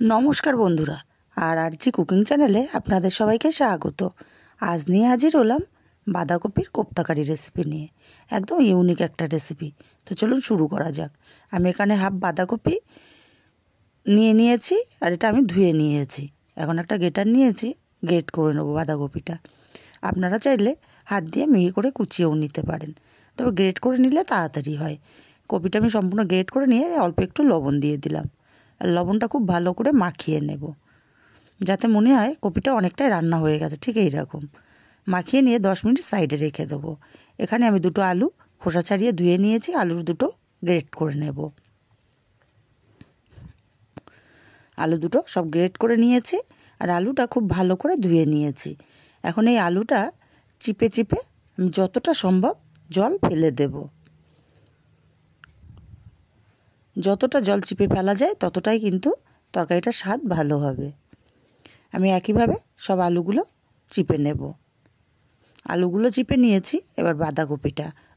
নমস্কার বন্ধুরা, আরজি কুকিং চ্যানেলে আপনাদের সবাইকে স্বাগত। আজ নিয়ে হাজির হলাম বাঁধাকপির কোপ্তাকারি রেসিপি নিয়ে। একদম ইউনিক একটা রেসিপি। তো চলুন শুরু করা যাক। আমি এখানে হাফ বাঁধাকপি নিয়েছি আর এটা আমি ধুয়ে নিয়েছি। এখন একটা গ্রেটার নিয়েছি, গ্রেট করে নেবো বাঁধাকপিটা। আপনারা চাইলে হাত দিয়ে মিহি করে কুচিয়েও নিতে পারেন, তবে গ্রেট করে নিলে তাড়াতাড়ি হয়। কপিটা আমি সম্পূর্ণ গ্রেট করে নিয়ে অল্প একটু লবণ দিয়ে দিলাম। আর লবণটা খুব ভালো করে মাখিয়ে নেব, যাতে মনে হয় কপিটা অনেকটাই রান্না হয়ে গেছে। ঠিক এইরকম মাখিয়ে নিয়ে 10 মিনিট সাইডে রেখে দেবো। এখানে আমি দুটো আলু খোসা ছাড়িয়ে ধুয়ে নিয়েছি, আলুর দুটো গ্রেট করে নেব। আলু দুটো সব গ্রেট করে নিয়েছি আর আলুটা খুব ভালো করে ধুয়ে নিয়েছি। এখন এই আলুটা চিপে চিপে আমি যতটা সম্ভব জল ফেলে দেব। যতটা জল চিপে ফেলা যায় ততটাই কিন্তু তরকারিটার স্বাদ ভালো হবে। আমি একইভাবে সব আলুগুলো চিপে নেব। আলুগুলো চিপে নিয়েছি। এবার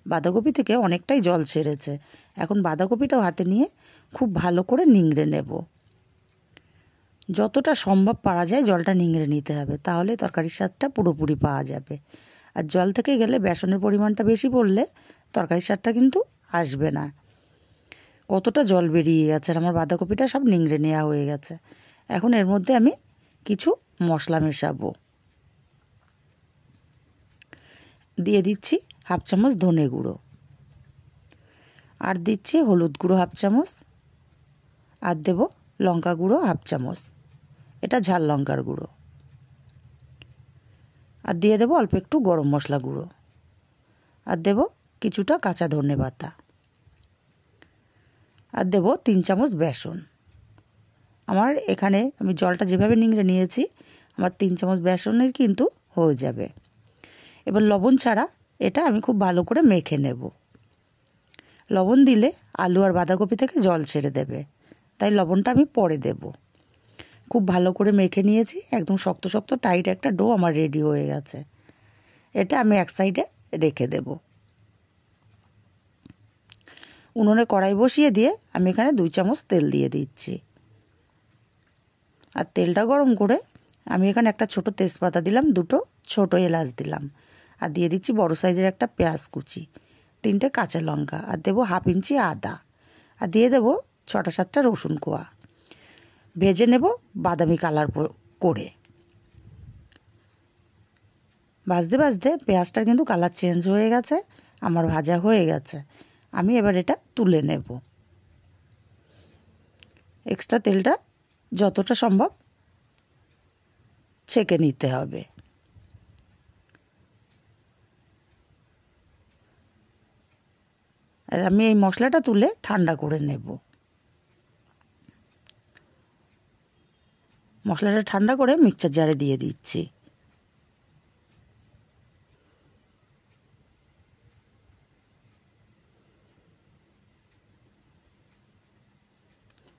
বাঁধাকপি থেকে অনেকটাই জল ছেড়েছে। এখন বাঁধাকপিটাও হাতে নিয়ে খুব ভালো করে নিংড়ে নেব। যতটা সম্ভব পারা যায় জলটা নিংড়ে নিতে হবে, তাহলে তরকারির স্বাদটা পুরোপুরি পাওয়া যাবে। আর জল থেকে গেলে বেসনের পরিমাণটা বেশি পড়লে তরকারির স্বাদটা কিন্তু আসবে না। কতটা জল বেরিয়ে গেছে, আমার বাঁধাকপিটা সব নিংড়ে নেওয়া হয়ে গেছে। এখন এর মধ্যে আমি কিছু মশলা মেশাবো। দিয়ে দিচ্ছি হাফ চামচ ধনে গুঁড়ো, আর দিচ্ছি হলুদ গুঁড়ো হাফ চামচ, আর দেব লঙ্কা গুঁড়ো হাফ চামচ, এটা ঝাল লঙ্কার গুঁড়ো, আর দিয়ে দেবো অল্প একটু গরম মশলা গুঁড়ো, আর দেব কিছুটা কাঁচা ধনে পাতা, আর দেব 3 চামচ বেসন। আমার এখানে আমি জলটা যেভাবে নিংড়ে নিয়েছি আমার 3 চামচ বেসনের কিন্তু হয়ে যাবে। এবার লবণ ছাড়া এটা আমি খুব ভালো করে মেখে নেব। লবণ দিলে আলু আর বাঁধাকপি থেকে জল ছেড়ে দেবে, তাই লবণটা আমি পরে দেব। খুব ভালো করে মেখে নিয়েছি, একদম শক্ত শক্ত টাইট একটা ডো আমার রেডি হয়ে গেছে। এটা আমি এক সাইডে রেখে দেব। উনুনে কড়াই বসিয়ে দিয়ে আমি এখানে 2 চামচ তেল দিয়ে দিচ্ছি। আর তেলটা গরম করে আমি এখানে একটা ছোট তেজপাতা দিলাম, দুটো ছোট এলাচ দিলাম, আর দিয়ে দিচ্ছি বড় সাইজের একটা পেঁয়াজ কুচি, 3টে কাঁচা লঙ্কা, আর দেবো হাফ ইঞ্চি আদা, আর দিয়ে দেবো 6টা-7টা রসুন কোয়া। ভেজে নেব বাদামি কালার করে। ভাজতে ভাজতে পেঁয়াজটার কিন্তু কালার চেঞ্জ হয়ে গেছে, আমার ভাজা হয়ে গেছে। আমি এবার এটা তুলে নেব। এক্সট্রা তেলটা যতটা সম্ভব ছেঁকে নিতে হবে। আর আমি এই মশলাটা তুলে ঠান্ডা করে নেব। মশলাটা ঠান্ডা করে মিক্সচার জারে দিয়ে দিচ্ছি।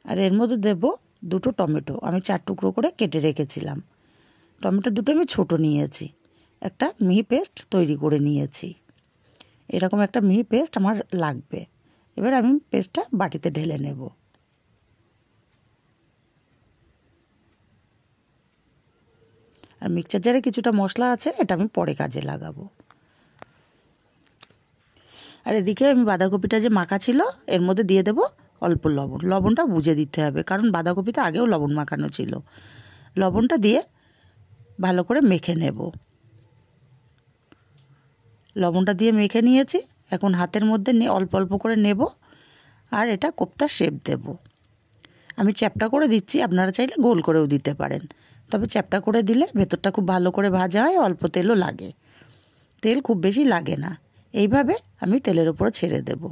আর এর মধ্যে দেব দুটো টমেটো, আমি 4 টুকরো করে কেটে রেখেছিলাম। টমেটো দুটো আমি ছোট নিয়েছি। একটা মিহি পেস্ট তৈরি করে নিয়েছি। এরকম একটা মিহি পেস্ট আমার লাগবে। এবার আমি পেস্টটা বাটিতে ঢেলে নেব। আর মিক্সচার জারে কিছুটা মশলা আছে, এটা আমি পরে কাজে লাগাবো। আর এদিকে আমি বাঁধাকপিটা যে মাখা ছিল এর মধ্যে দিয়ে দেব অল্প লবণ। লবণটা বুঝে দিতে হবে, কারণ বাঁধাকপিতে আগেও লবণ মাখানো ছিল। লবণটা দিয়ে ভালো করে মেখে নেব। লবণটা দিয়ে মেখে নিয়েছি। এখন হাতের মধ্যে অল্প অল্প করে নেব আর এটা কোপ্তার শেপ দেব। আমি চ্যাপ্টা করে দিচ্ছি, আপনারা চাইলে গোল করেও দিতে পারেন, তবে চ্যাপ্টা করে দিলে ভেতরটা খুব ভালো করে ভাজা হয়, অল্প তেলও লাগে। তেল খুব বেশি লাগে না। এইভাবে আমি তেলের উপরে ছেড়ে দেব।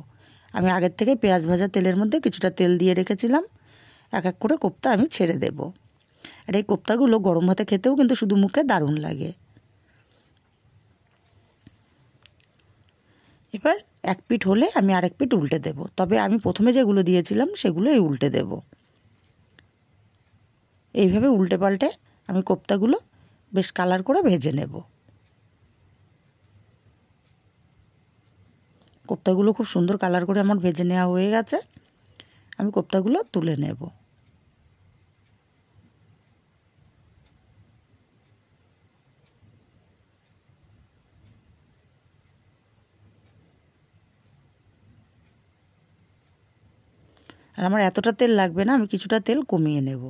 আমি আগের থেকে পেঁয়াজ ভাজা তেলের মধ্যে কিছুটা তেল দিয়ে রেখেছিলাম। এক এক করে কোপ্তা আমি ছেড়ে দেব। আর এই কোপ্তাগুলো গরম ভাতে খেতেও কিন্তু শুধু মুখে দারুণ লাগে। এবার এক পিঠ হলে আমি আরেক পিঠ উল্টে দেব, তবে আমি প্রথমে যেগুলো দিয়েছিলাম সেগুলোই উল্টে দেব। এইভাবে উল্টে পাল্টে আমি কোপ্তাগুলো বেশ কালার করে ভেজে নেব। কোপ্তাগুলো খুব সুন্দর কালার করে আমার ভেজে নেওয়া হয়ে গেছে। আমি কোপ্তাগুলো তুলে নেব। আর আমার এতটা তেল লাগবে না, আমি কিছুটা তেল কমিয়ে নেব।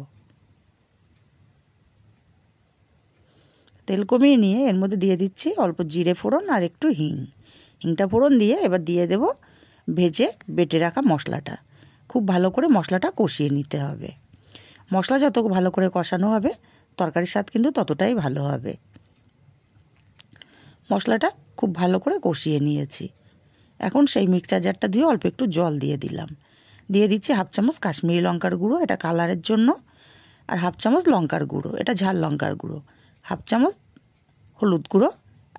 তেল কমিয়ে নিয়ে এর মধ্যে দিয়ে দিচ্ছি অল্প জিরে ফোড়ন আর একটু হিংটা ফোড়ন দিয়ে এবার দিয়ে দেব ভেজে বেটে রাখা মশলাটা। খুব ভালো করে মশলাটা কষিয়ে নিতে হবে। মশলা যত ভালো করে কষানো হবে তরকারির স্বাদ কিন্তু ততটাই ভালো হবে। মশলাটা খুব ভালো করে কষিয়ে নিয়েছি। এখন সেই মিক্সচার জারটা দিয়ে অল্প একটু জল দিয়ে দিলাম। দিয়ে দিচ্ছি 1/2 চামচ কাশ্মীরি লঙ্কার গুঁড়ো, এটা কালারের জন্য, আর 1/2 চামচ লঙ্কার গুঁড়ো, এটা ঝাল লঙ্কার গুঁড়ো, 1/2 চামচ হলুদ গুঁড়ো,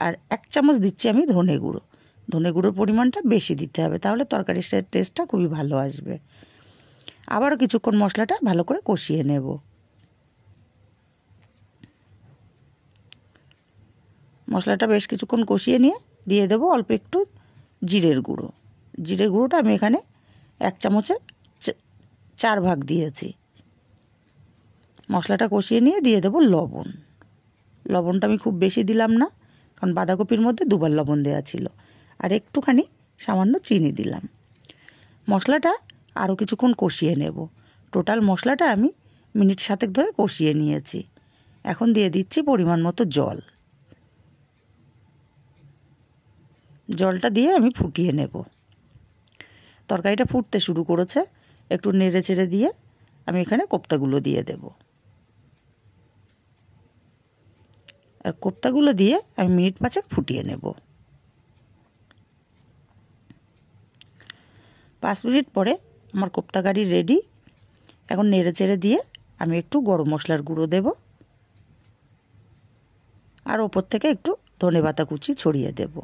আর 1 চামচ দিচ্ছি আমি ধনে গুঁড়ো। ধনে গুঁড়োর পরিমাণটা বেশি দিতে হবে, তাহলে তরকারির টেস্টটা খুবই ভালো আসবে। আবারও কিছুক্ষণ মশলাটা ভালো করে কষিয়ে নেব। মশলাটা বেশ কিছুক্ষণ কষিয়ে নিয়ে দিয়ে দেবো অল্প একটু জিরের গুঁড়ো। জিরের গুঁড়োটা আমি এখানে 1 চামচের 4 ভাগ দিয়েছি। মশলাটা কষিয়ে নিয়ে দিয়ে দেবো লবণ। লবণটা আমি খুব বেশি দিলাম না, কারণ বাঁধাকপির মধ্যে 2 বার লবণ দেওয়া ছিল। আর একটুখানি সামান্য চিনি দিলাম। মশলাটা আরও কিছুক্ষণ কষিয়ে নেব। টোটাল মশলাটা আমি মিনিট 7 ধরে কষিয়ে নিয়েছি। এখন দিয়ে দিচ্ছি পরিমাণ মতো জল। জলটা দিয়ে আমি ফুটিয়ে নেব। তরকারিটা ফুটতে শুরু করেছে, একটু নেড়ে চেড়ে দিয়ে আমি এখানে কোপ্তাগুলো দিয়ে দেব। আর কোপ্তাগুলো দিয়ে আমি মিনিট 5 ফুটিয়ে নেব। 5 মিনিট পরে আমার কোপ্তা কারি রেডি। এখন নেড়ে চেড়ে দিয়ে আমি একটু গরম মশলার গুঁড়ো দেব, আর ওপর থেকে একটু ধনেপাতা কুচি ছড়িয়ে দেব।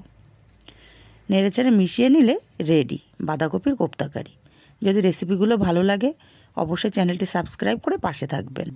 নেড়ে চেড়ে মিশিয়ে নিলে রেডি বাঁধাকপির কোপ্তা কারি। যদি রেসিপিগুলো ভালো লাগে অবশ্যই চ্যানেলটি সাবস্ক্রাইব করে পাশে থাকবেন।